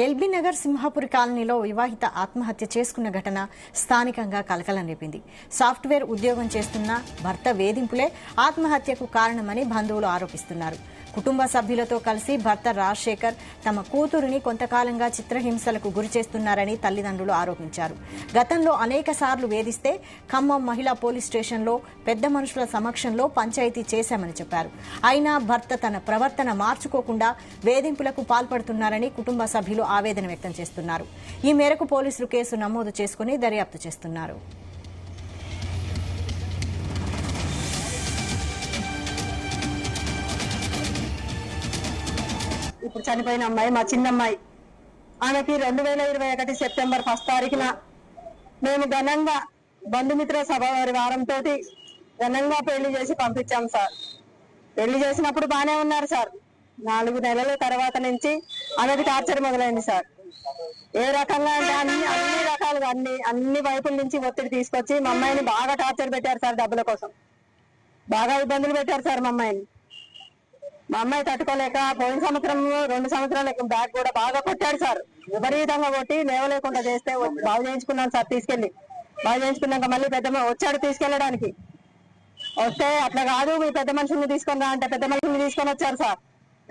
LB Nagar Simhapuri కాలనీలో వివాహిత ఆత్మహత్య చేసుకున్న ఘటన స్థానికంగా కలకలం రేపింది. సాఫ్ట్వేర్ ఉద్యోగం చేస్తున్న భర్త వేధింపులే ఆత్మహత్యకు కారణమని బంధువులు ఆరోపిస్తున్నారు. కుటుంబ సభ్యులతో కలిసి భర్త రాజశేఖర్ తమ కూతురిని కొంతకాలంగా చిత్రహింసలకు గురి చేస్తున్నారని తల్లిదండ్రులు ఆరోపించారు. గతంలో అనేక సార్లు వేధిస్తే ఖమ్మం మహిళా పోలీస్ స్టేషన్లో పెద్ద మనుషుల సమక్షంలో పంచాయతీ చేశామని చెప్పారు. అయినా భర్త తన ప్రవర్తన మార్చుకోకుండా వేధింపులకు పాల్పడుతున్నారని కుటుంబ సభ్యులు ఆవేదన వ్యక్తం చేస్తున్నారు. ఈ మేరకు పోలీసులు కేసు నమోదు చేసుకుని దర్యాప్తు చేస్తున్నారు. ఇప్పుడు చనిపోయిన అమ్మాయి మా చిన్నమ్మాయి. ఆమెకి 2021 సెప్టెంబర్ 1 తారీఖున మేము ఘనంగా బంధుమిత్ర సభ వారి వారంతో ఘనంగా పెళ్లి చేసి పంపించాం సార్. పెళ్లి చేసినప్పుడు బానే ఉన్నారు సార్. 4 నెలల తర్వాత నుంచి ఆమెకి టార్చర్ మొదలైంది సార్. ఏ రకంగా అంటే అన్ని రకాలుగా అన్ని వైపుల నుంచి ఒత్తిడి తీసుకొచ్చి మా అమ్మాయిని బాగా టార్చర్ పెట్టారు సార్. డబ్బుల కోసం బాగా ఇబ్బందులు పెట్టారు సార్ మా అమ్మాయిని. మా అమ్మాయి తట్టుకోలేక పోయిన సంవత్సరం 2 సంవత్సరాల బ్యాగ్ కూడా బాగా కొట్టాడు సార్. విపరీతంగా కొట్టి లేవలేకుండా చేస్తే బాగు చేయించుకున్నాను సార్. తీసుకెళ్లి బాగు చేయించుకున్నాక మళ్ళీ వచ్చాడు తీసుకెళ్లడానికి. వస్తే అట్లా కాదు, మీ పెద్ద మనుషుల్ని తీసుకొని రా అంటే పెద్ద మనుషుల్ని తీసుకొని వచ్చారు సార్.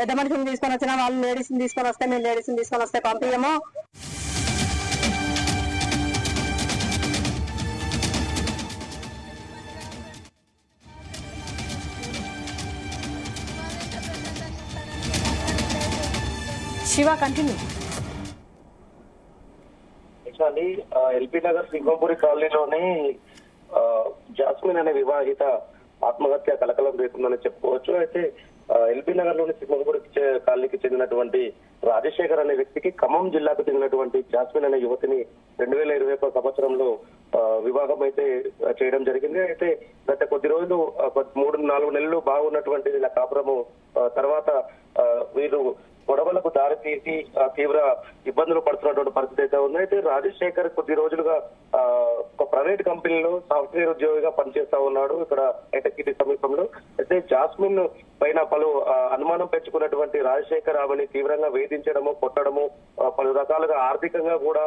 పెద్ద మనుషుల్ని తీసుకొని వచ్చినా వాళ్ళు లేడీస్ని తీసుకొని వస్తే మేము లేడీస్ని తీసుకొని వస్తే పంపించము. శివ కంటిన్యూ. ఎల్బీ నగర్ సింహపురి కాలనీలోని జాస్మిన్ అనే వివాహిత ఆత్మహత్య కలకలం రేపుందని చెప్పుకోవచ్చు. అయితే ఎల్బీ నగర్ లోని సింహపురి కాలనీకి చెందినటువంటి రాజశేఖర్ అనే వ్యక్తికి ఖమ్మం జిల్లాకు చెందినటువంటి జాస్మిన్ అనే యువతిని 2021 సంవత్సరంలో వివాహం అయితే చేయడం జరిగింది. అయితే గత కొద్ది రోజులు 3-4 నెలలు బాగున్నటువంటి వీళ్ళ కాపురము తర్వాత వీరు గొడవలకు దారి తీసి తీవ్ర ఇబ్బందులు పడుతున్నటువంటి పరిస్థితి అయితే ఉంది. అయితే రాజశేఖర్ కొద్ది రోజులుగా ఒక ప్రైవేట్ కంపెనీలో సాఫ్ట్వేర్ ఉద్యోగిగా పనిచేస్తా ఉన్నాడు ఇక్కడ ఐటెక్ సమీపంలో. అయితే జాస్మిన్ పైన పలు అనుమానం పెంచుకున్నటువంటి రాజశేఖర్ ఆమెని తీవ్రంగా వేధించడము, కొట్టడము, పలు రకాలుగా ఆర్థికంగా కూడా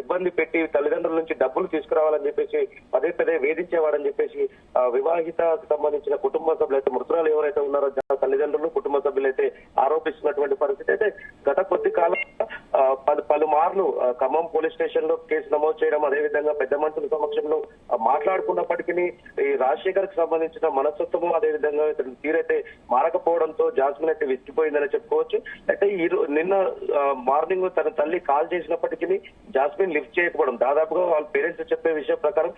ఇబ్బంది పెట్టి తల్లిదండ్రుల నుంచి డబ్బులు తీసుకురావాలని చెప్పేసి పదే పదే వేధించేవాడని చెప్పేసి వివాహితకు సంబంధించిన కుటుంబ సభ్యులు అయితే మృతురాలు ఎవరైతే ఉన్నారో తల్లిదండ్రులు కుటుంబ సభ్యులు అయితే ఆరోపిస్తున్నటువంటి పరిస్థితి. అయితే గత కొద్ది కాలం పలుమార్లు ఖమ్మం పోలీస్ స్టేషన్ లో కేసు నమోదు చేయడం, అదేవిధంగా పెద్ద మనుషుల సమక్షంలో మాట్లాడుకున్నప్పటికీ ఈ రాజశేఖర్ కు సంబంధించిన మనస్తత్వము అదేవిధంగా తీరైతే మారకపోవడంతో జాస్మిన్ అయితే విసిగిపోయిందని చెప్పుకోవచ్చు. అయితే నిన్న మార్నింగ్ తన తల్లి కాల్ చేసినప్పటికీ జాస్మిన్ లిఫ్ట్ చేయకపోవడం, దాదాపుగా వాళ్ళ పేరెంట్స్ చెప్పే విషయం ప్రకారం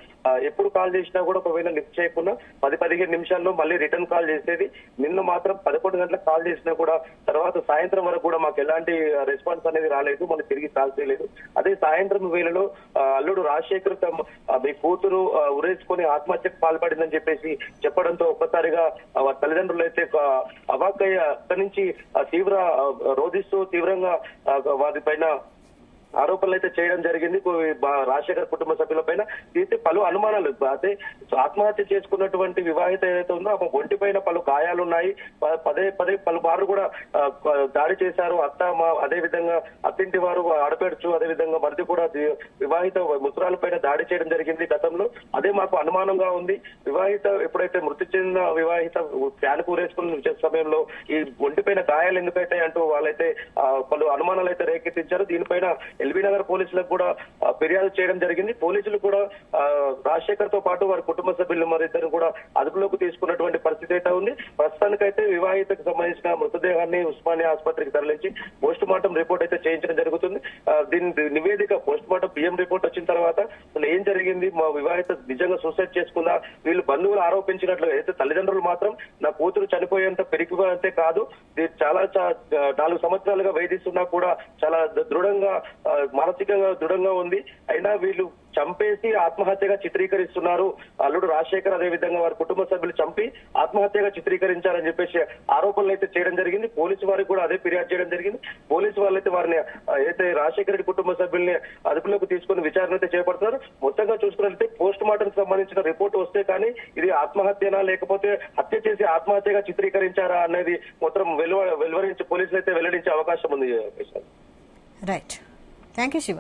ఎప్పుడు కాల్ చేసినా కూడా ఒకవేళ లిఫ్ట్ చేయకుండా 10-15 నిమిషాల్లో మళ్ళీ రిటర్న్ కాల్ చేసేది. నిన్న మాత్రం 11 గంటలకు కాల్ చేసినా కూడా తర్వాత సాయంత్రం వరకు కూడా మాకు ఎలాంటి రెస్పాన్స్ అనేది రాలేదు, మనకు తిరిగి కాల్ చేయలేదు. అదే సాయంత్రం వేళలో అల్లుడు రాజశేఖర్ మీ కూతురు ఉరేసుకొని ఆత్మహత్యకు పాల్పడిందని చెప్పేసి చెప్పడంతో ఒక్కసారిగా తల్లిదండ్రులు అయితే అవాక్కయ్య అక్కడి నుంచి తీవ్ర రోధిస్తూ తీవ్రంగా వారి పైన ఆరోపణలు అయితే చేయడం జరిగింది. రాజశేఖర్ కుటుంబ సభ్యుల పైన తీస్తే పలు అనుమానాలు, అయితే ఆత్మహత్య చేసుకున్నటువంటి వివాహిత ఏదైతే ఉందో ఆమె ఒంటి పైన పలు గాయాలు ఉన్నాయి. పదే పలుమార్లు కూడా దాడి చేశారు. అదే విధంగా అత్తింటి వారు ఆడపడుచు అదేవిధంగా మరిది కూడా వివాహిత ముసురాల పైన దాడి చేయడం జరిగింది గతంలో. అదే మాకు అనుమానంగా ఉంది. వివాహిత ఎప్పుడైతే మృతి చెందిన వివాహిత ఫ్యాన్ కూరేసుకున్న సమయంలో ఈ ఒంటి పైన గాయాలు ఎందుకైతే అంటూ వాళ్ళైతే పలు అనుమానాలు అయితే రేకెత్తించారు. దీనిపైన ఎల్బీ నగర్ పోలీసులకు కూడా ఫిర్యాదు చేయడం జరిగింది. పోలీసులు కూడా రాజశేఖర్ తో పాటు వారి కుటుంబ సభ్యులు మరిద్దరు కూడా అదుపులోకి తీసుకున్నటువంటి పరిస్థితి అయితే ఉంది. ప్రస్తుతానికైతే వివాహితకు సంబంధించిన మృతదేహాన్ని ఉస్మానియా ఆసుపత్రికి తరలించి పోస్ట్ మార్టం రిపోర్ట్ అయితే చేయించడం జరుగుతుంది. దీని నివేదిక పోస్ట్ మార్టం బిఎం రిపోర్ట్ వచ్చిన తర్వాత ఏం జరిగింది, మా వివాహిత నిజంగా సూసైడ్ చేసుకుందా, వీళ్ళు బంధువులు ఆరోపించినట్లు అయితే తల్లిదండ్రులు మాత్రం నా కూతురు చనిపోయేంత పెరిగిపోతే కాదు, చాలా 4 సంవత్సరాలుగా వేధిస్తున్నా కూడా చాలా దృఢంగా మానసికంగా దృఢంగా ఉంది, అయినా వీళ్ళు చంపేసి ఆత్మహత్యగా చిత్రీకరిస్తున్నారు, అల్లుడు రాజశేఖర్ అదేవిధంగా వారి కుటుంబ సభ్యులు చంపి ఆత్మహత్యగా చిత్రీకరించారని చెప్పేసి ఆరోపణలు అయితే చేయడం జరిగింది. పోలీసు వారికి కూడా అదే ఫిర్యాదు చేయడం జరిగింది. పోలీసు వాళ్ళైతే వారిని అయితే రాజశేఖర్ రెడ్డి కుటుంబ సభ్యుల్ని అదుపులోకి తీసుకుని విచారణ అయితే చేపడుతున్నారు. మొత్తంగా చూసుకున్నట్లయితే పోస్ట్ మార్టం సంబంధించిన రిపోర్ట్ వస్తే కానీ ఇది ఆత్మహత్యనా లేకపోతే హత్య చేసి ఆత్మహత్యగా చిత్రీకరించారా అనేది మొత్తం వెలువరించి పోలీసులు అయితే వెల్లడించే అవకాశం ఉంది. రైట్. Thank you Shiva.